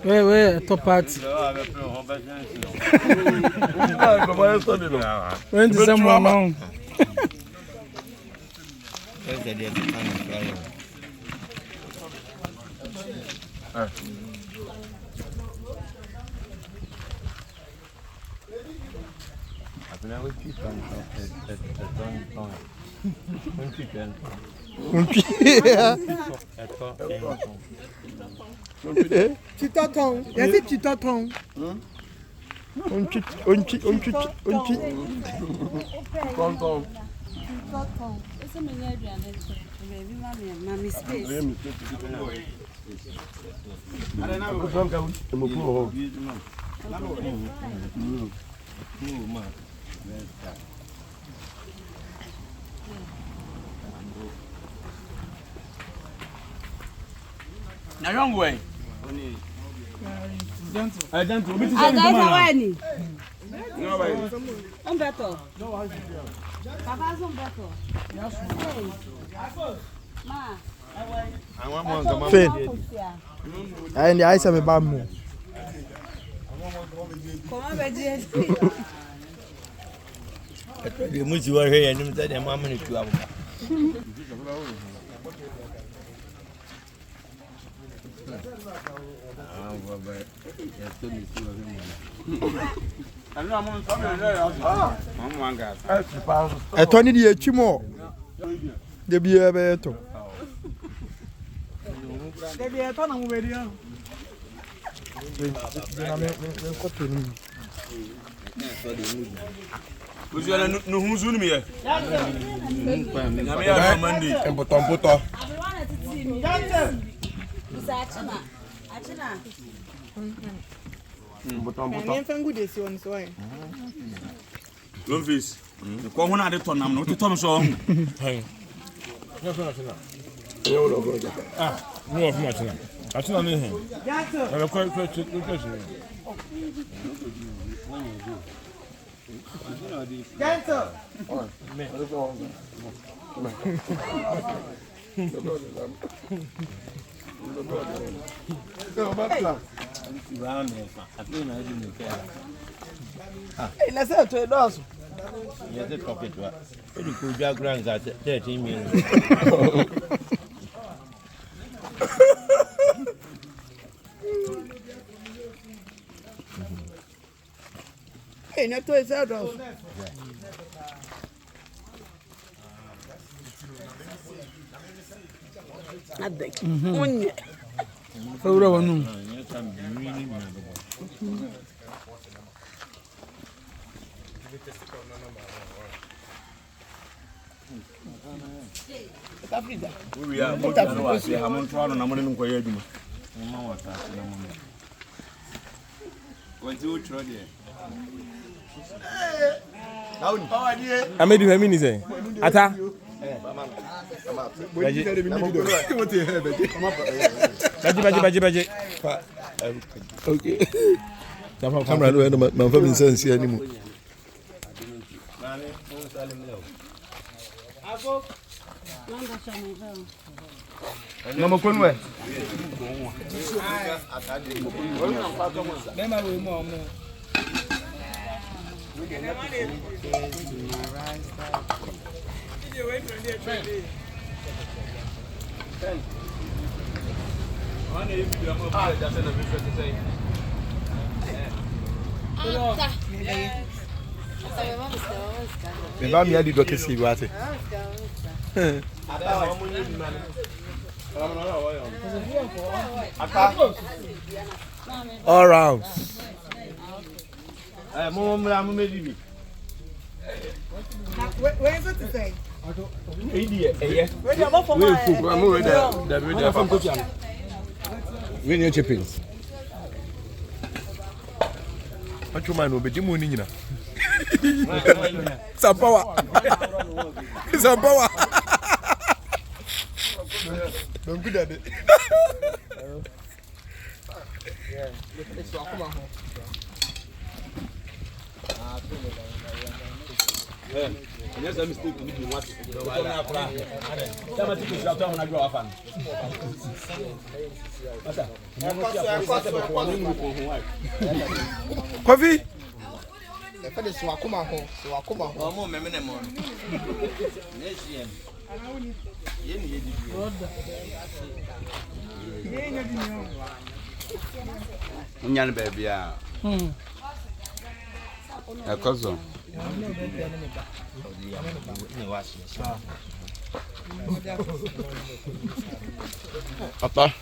Where top party? When to someone wrong? Tu t'entends? Est-ce que tu t'entends? Na young way. Adanto, obi ti say me come on. No way. Umberto. Papa Umberto. Ma. I want one come on. And the ice have a bamboo. Comment Bediide? The much you are here and that the mama is to have. I turn the chimo. The beer beto. The beer turn on radio. Who's your no who's on me? Lumfis. Ko hona de tonam no to so. Ah, no of much now. I tell you him. I'm quite question. Gentle. Let's have to those. Yes, the pocket. You could just grant at 13 minutes. Hey, not to his adults. I think. We are going to see how much fun I'm going to go. I made you a mini say. Ata. Baji. Okay. Camera no end my family sense anymore. Mama Kunwe. Me ba mi adi do kesi wate. All round. Where is it to say? We need chippings. What you mind will be Jimmy Nina? Some power. Some power. I'm good at it. Yes, I'm mistaken. What? Coffee. Nyan baby ya. Ekozo. Apa.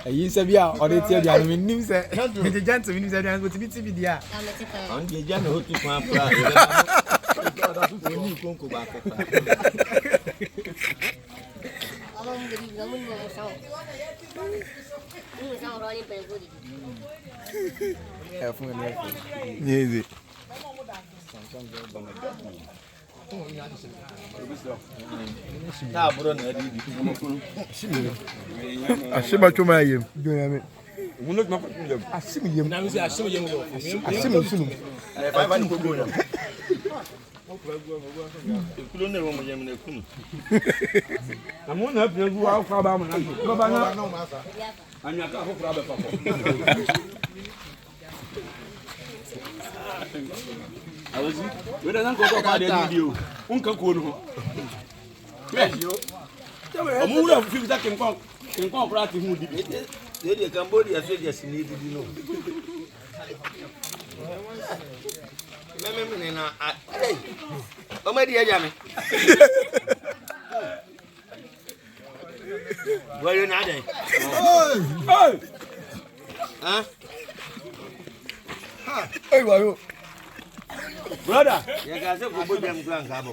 You said, yeah, or they tell you, I mean, news that the gentleman is going to be TV. On the Jano to Pampa. Easy. Ashima chuma yem. We don't go about the video. Uncle Kono. Yes, you. A moon of people that can come practice who did it. The Cambodia said yes, needed to know. Hey, oh, my dear Jammy. Why are you not there? Huh? Hey, Wayoo. Brother, You guys have a good damn grand cabo.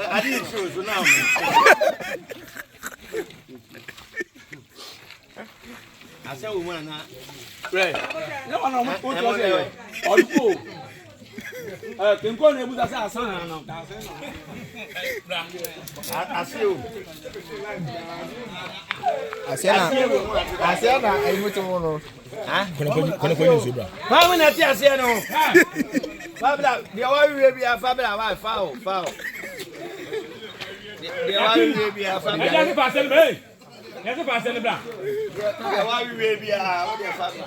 I didn't show so now. I said, we want right. No one on my phone. Or go. Can go and put us son. I see you. I said, I went to one. How many I say no? Fabula, the way we are Fabula, foul. The way we are Fabula. That's a parcel, babe. That's a parcel, black. The way we are Fabula.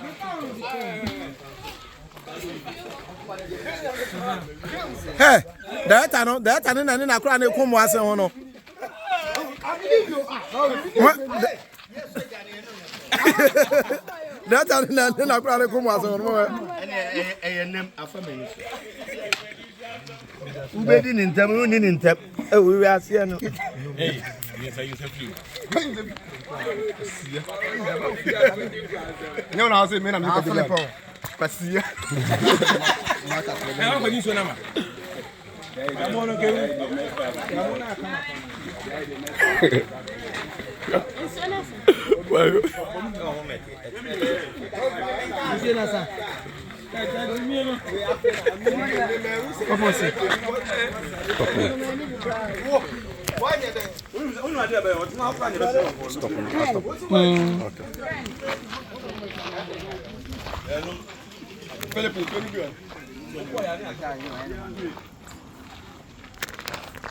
Hey, that and I cry come once on. That and I cry come once on. And name a family. Who bedding in Tamun in Tap? Oh, we are seeing. Hey, yes, I use a few. No, I say, man, I'm not going to Pasia. How can you say, Nama? Come on, okay.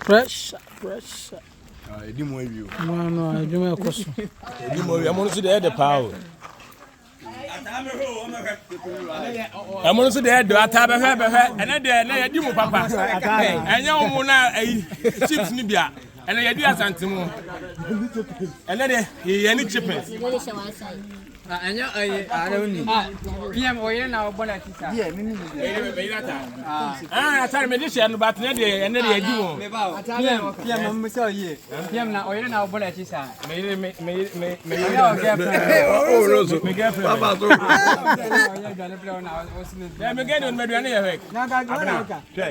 Fresh. I didn't want you. No, I do my question. I'm going to see the other power. I'm going to see the head, I have and then I do papa. And you want chips Nibia, and I do Santimo. And then he any chippers. Anya I don't need. PM oye na obona tisa. Yeah, me I tell me this year no but na dey and dey adi won. PM me say ye. PM na oye na obona tisa. Me Oh, Roso. me girlfriend. Papa so. Yeah, me get on me duane ye hek. Na ga ga.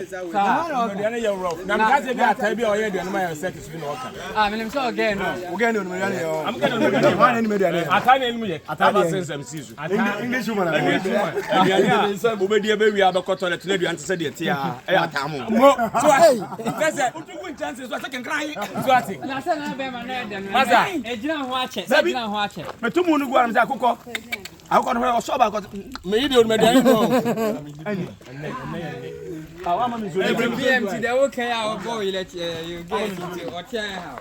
Sa, me duane ye rough. Na me ka say bi atai bi oye duane ma ye sex bi no oka. Me nim say again no. We get on me yo. I'm getting on me duane. One enemy duane. Atai na enu ye. Atai sense am sisu. English woman. Duane dey say bo be dia be wi abeko toilet na duane say dey tia. E atamu. So I say utugu chances so second cry. So I say. Na say na be ma na den. Masa. Ejina ho ache. Ejina ho ache. Me tumu nu gwa me say akoko. Akoko no so ba ko. Me yi dey on me duane no. Every PM to the okay our boy let you get into or tell how.